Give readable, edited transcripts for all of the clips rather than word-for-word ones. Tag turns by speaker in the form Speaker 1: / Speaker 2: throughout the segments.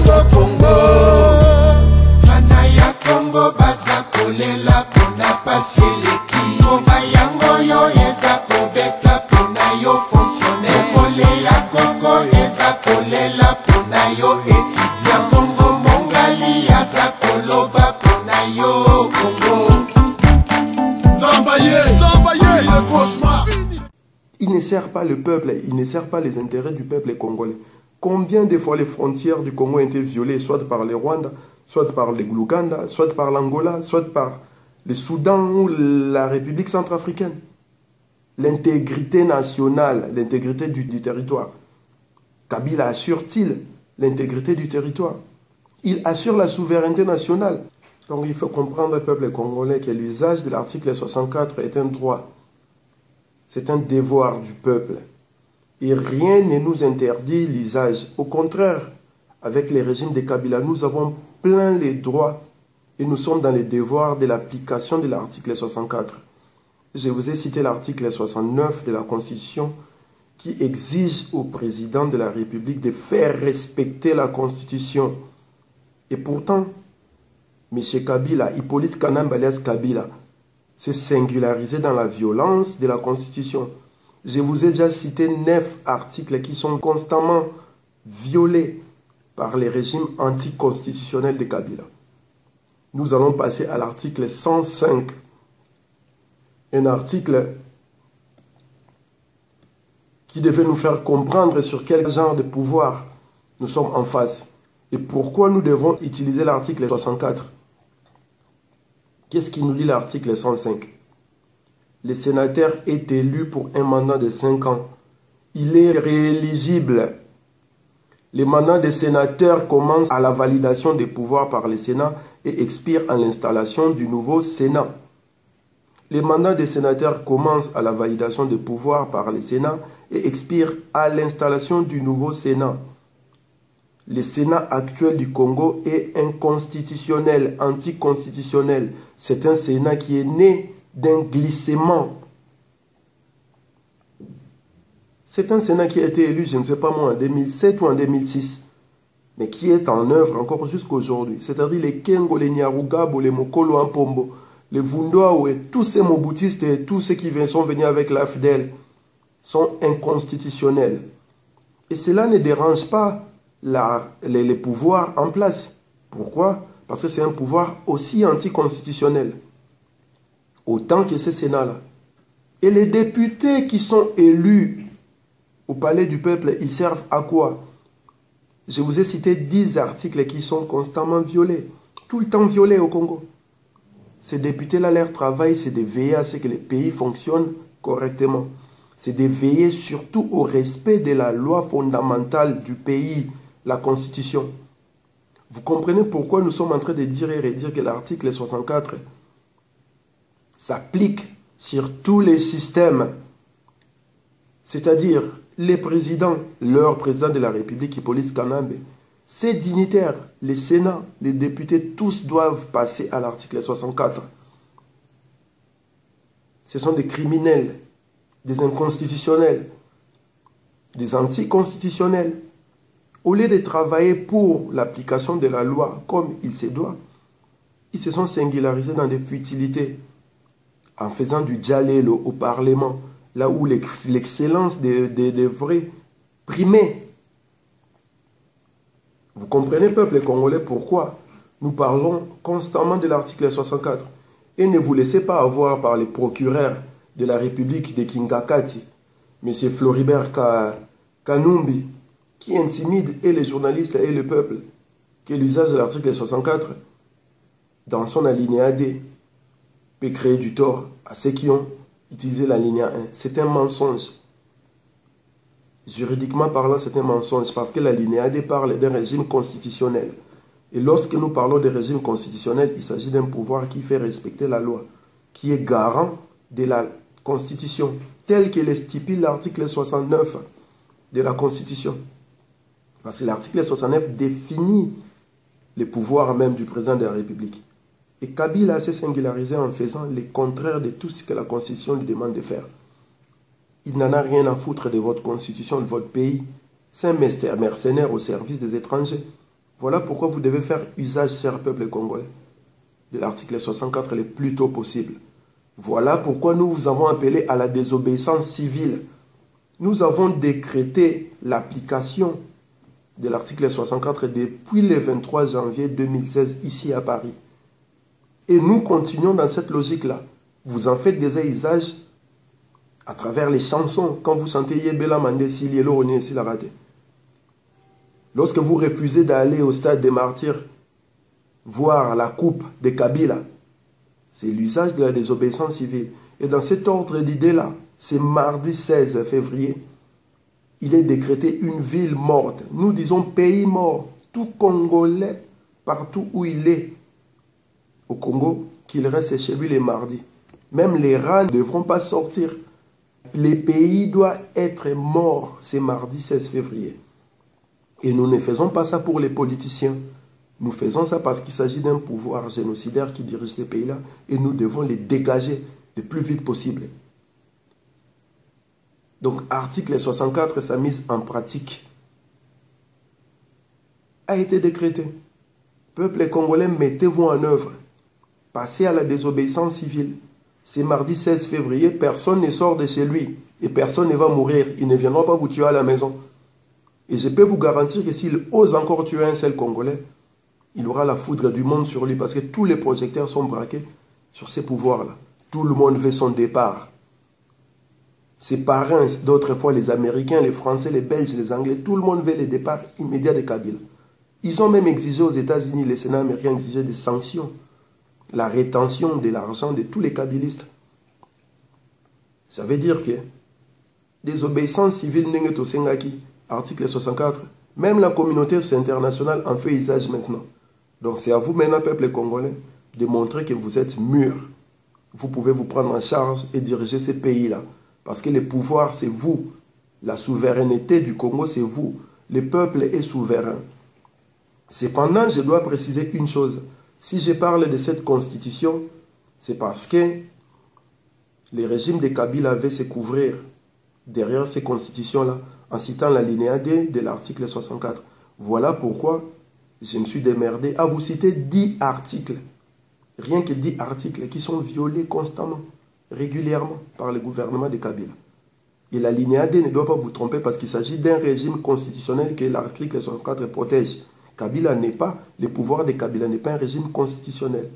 Speaker 1: Congo, Congo. Fanaya Congo, baza kolela pona pasieleki. Koba yango yo eza kobeta pona yo fonctionne. Kokole ya koko eza kolela pona yo étudiant. Congo mongali yaza koloba pona yo Congo. Zambaye, Zambaye, le cauchemar.
Speaker 2: Il ne sert pas le peuple, il ne sert pas les intérêts du peuple congolais. Combien de fois les frontières du Congo ont été violées, soit par les Rwanda, soit par les l'Ouganda, soit par l'Angola, soit par le Soudan ou la République centrafricaine. L'intégrité nationale, l'intégrité du territoire. Kabila assure-t-il l'intégrité du territoire? Il assure la souveraineté nationale. Donc il faut comprendre, le peuple congolais, que l'usage de l'article 64 est un droit. C'est un devoir du peuple. Et rien ne nous interdit l'usage. Au contraire, avec les régimes de Kabila, nous avons plein les droits et nous sommes dans les devoirs de l'application de l'article 64. Je vous ai cité l'article 69 de la Constitution qui exige au président de la République de faire respecter la Constitution. Et pourtant, M. Kabila, Hippolyte Kanamba alias Kabila, s'est singularisé dans la violence de la Constitution. Je vous ai déjà cité 9 articles qui sont constamment violés par les régimes anticonstitutionnels de Kabila. Nous allons passer à l'article 105. Un article qui devait nous faire comprendre sur quel genre de pouvoir nous sommes en face et pourquoi nous devons utiliser l'article 64. Qu'est-ce qui nous dit l'article 105? Le sénateur est élu pour un mandat de 5 ans. Il est rééligible. Le mandat des sénateurs commence à la validation des pouvoirs par le Sénat et expire à l'installation du nouveau Sénat. Le mandat des sénateurs commence à la validation des pouvoirs par le Sénat et expire à l'installation du nouveau Sénat. Le Sénat actuel du Congo est inconstitutionnel, anticonstitutionnel. C'est un Sénat qui est né d'un glissement. C'est un Sénat qui a été élu, je ne sais pas moi, en 2007 ou en 2006, mais qui est en œuvre encore jusqu'à aujourd'hui. C'est-à-dire les Kengo, les Nyarugabo, les Mokolo Ampombo, les Vundoawe, tous ces Mobutistes et tous ceux qui sont venus avec l'AFDEL sont inconstitutionnels. Et cela ne dérange pas les pouvoirs en place. Pourquoi? Parce que c'est un pouvoir aussi anticonstitutionnel. Autant que ce Sénat-là. Et les députés qui sont élus au palais du peuple, ils servent à quoi? Je vous ai cité 10 articles qui sont constamment violés. Tout le temps violés au Congo. Ces députés-là, leur travail, c'est de veiller à ce que les pays fonctionnent correctement. C'est de veiller surtout au respect de la loi fondamentale du pays, la Constitution. Vous comprenez pourquoi nous sommes en train de dire et redire que l'article 64 s'applique sur tous les systèmes. C'est-à-dire les présidents, leur président de la République, Hippolyte Kanambe, ces dignitaires, les sénats, les députés, tous doivent passer à l'article 64. Ce sont des criminels, des inconstitutionnels, des anticonstitutionnels. Au lieu de travailler pour l'application de la loi comme il se doit, ils se sont singularisés dans des futilités en faisant du djalelo au Parlement, là où l'excellence devrait primer. Vous comprenez, peuple congolais, pourquoi nous parlons constamment de l'article 64. Et ne vous laissez pas avoir par les procureurs de la République de Kingakati, M. Floribert Kanumbi, qui intimide et les journalistes et le peuple, que l'usage de l'article 64, dans son alinéa D, peut créer du tort à ceux qui ont utilisé l'alinéa 1. C'est un mensonge. Juridiquement parlant, c'est un mensonge parce que l'alinéa D parle d'un régime constitutionnel. Et lorsque nous parlons de régime constitutionnel, il s'agit d'un pouvoir qui fait respecter la loi, qui est garant de la Constitution, tel que le stipule l'article 69 de la Constitution. Parce que l'article 69 définit les pouvoirs même du président de la République. Et Kabila s'est singularisé en faisant le contraire de tout ce que la Constitution lui demande de faire. Il n'en a rien à foutre de votre Constitution, de votre pays. C'est un mercenaire au service des étrangers. Voilà pourquoi vous devez faire usage, cher peuple congolais, de l'article 64 le plus tôt possible. Voilà pourquoi nous vous avons appelé à la désobéissance civile. Nous avons décrété l'application de l'article 64 depuis le 23 janvier 2016 ici à Paris. Et nous continuons dans cette logique-là. Vous en faites des usages à travers les chansons. Quand vous chantez Yebela Mandé Sili Elo Roni Sila Raté. Lorsque vous refusez d'aller au stade des martyrs voir la coupe de Kabila, c'est l'usage de la désobéissance civile. Et dans cet ordre d'idées-là, c'est mardi 16 février, il est décrété une ville morte. Nous disons pays mort. Tout Congolais, partout où il est au Congo, qu'il reste chez lui les mardis. Même les rats ne devront pas sortir. Les pays doivent être morts. C'est mardi 16 février. Et nous ne faisons pas ça pour les politiciens. Nous faisons ça parce qu'il s'agit d'un pouvoir génocidaire qui dirige ces pays-là. Et nous devons les dégager le plus vite possible. Donc, article 64, sa mise en pratique a été décrétée. Peuple congolais, mettez-vous en œuvre. Passez à la désobéissance civile. C'est mardi 16 février, personne ne sort de chez lui. Et personne ne va mourir. Ils ne viendront pas vous tuer à la maison. Et je peux vous garantir que s'il ose encore tuer un seul Congolais, il aura la foudre du monde sur lui. Parce que tous les projecteurs sont braqués sur ces pouvoirs-là. Tout le monde veut son départ. Ses parrains, d'autres fois les Américains, les Français, les Belges, les Anglais, tout le monde veut le départ immédiat de Kabila. Ils ont même exigé aux États-Unis, les Sénats américains exigeaient des sanctions. La rétention de l'argent de tous les kabylistes. Ça veut dire que désobéissance civile n'est au Sengaki, article 64, même la communauté internationale en fait usage maintenant. Donc c'est à vous maintenant, peuple congolais, de montrer que vous êtes mûrs. Vous pouvez vous prendre en charge et diriger ces pays-là. Parce que le pouvoir, c'est vous. La souveraineté du Congo, c'est vous. Le peuple est souverain. Cependant, je dois préciser une chose. Si je parle de cette constitution, c'est parce que le régime de Kabila avait se couvrir derrière ces constitutions-là en citant l'alinéa 2 de l'article 64. Voilà pourquoi je me suis démerdé à vous citer 10 articles. Rien que 10 articles qui sont violés constamment, régulièrement par le gouvernement de Kabila. Et l'alinéa 2 ne doit pas vous tromper parce qu'il s'agit d'un régime constitutionnel que l'article 64 protège. Kabila n'est pas, le pouvoir de Kabila n'est pas un régime constitutionnel.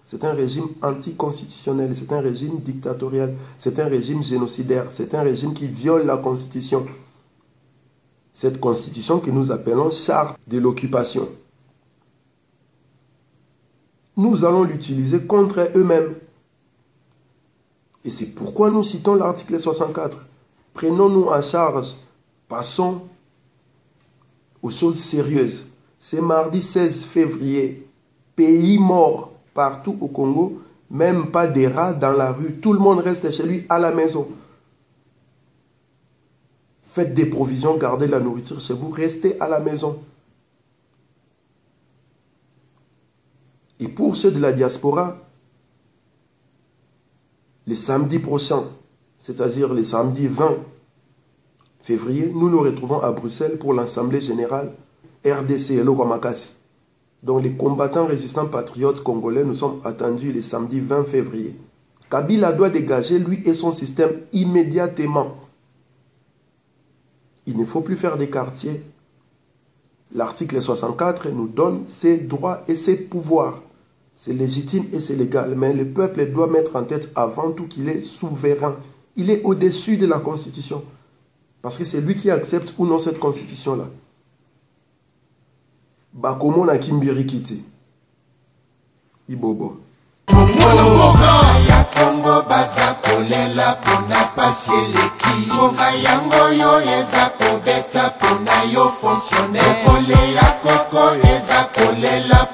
Speaker 2: C'est un régime anticonstitutionnel, c'est un régime dictatorial, c'est un régime génocidaire, c'est un régime qui viole la Constitution. Cette Constitution que nous appelons charte de l'occupation. Nous allons l'utiliser contre eux-mêmes. Et c'est pourquoi nous citons l'article 64. Prenons-nous en charge, passons aux choses sérieuses. C'est mardi 16 février, pays mort partout au Congo, même pas des rats dans la rue. Tout le monde reste chez lui à la maison. Faites des provisions, gardez la nourriture chez vous, restez à la maison. Et pour ceux de la diaspora, le samedi prochain, c'est-à-dire le samedi 20 février, nous nous retrouvons à Bruxelles pour l'Assemblée générale RDC et Loramakasi. Donc les combattants résistants patriotes congolais, nous sommes attendus le samedi 20 février. Kabila doit dégager lui et son système immédiatement. Il ne faut plus faire des quartiers. L'article 64 nous donne ses droits et ses pouvoirs. C'est légitime et c'est légal. Mais le peuple doit mettre en tête avant tout qu'il est souverain. Il est au-dessus de la Constitution. Parce que c'est lui qui accepte ou non cette Constitution-là. Bakomo na Kimbiri Kiti. Ibobo.
Speaker 1: Ya Kongo baza kolela pona pasi eleki. Konga yango yo eza kobeta pona yo fonctionner. Kole ya koko eza kolela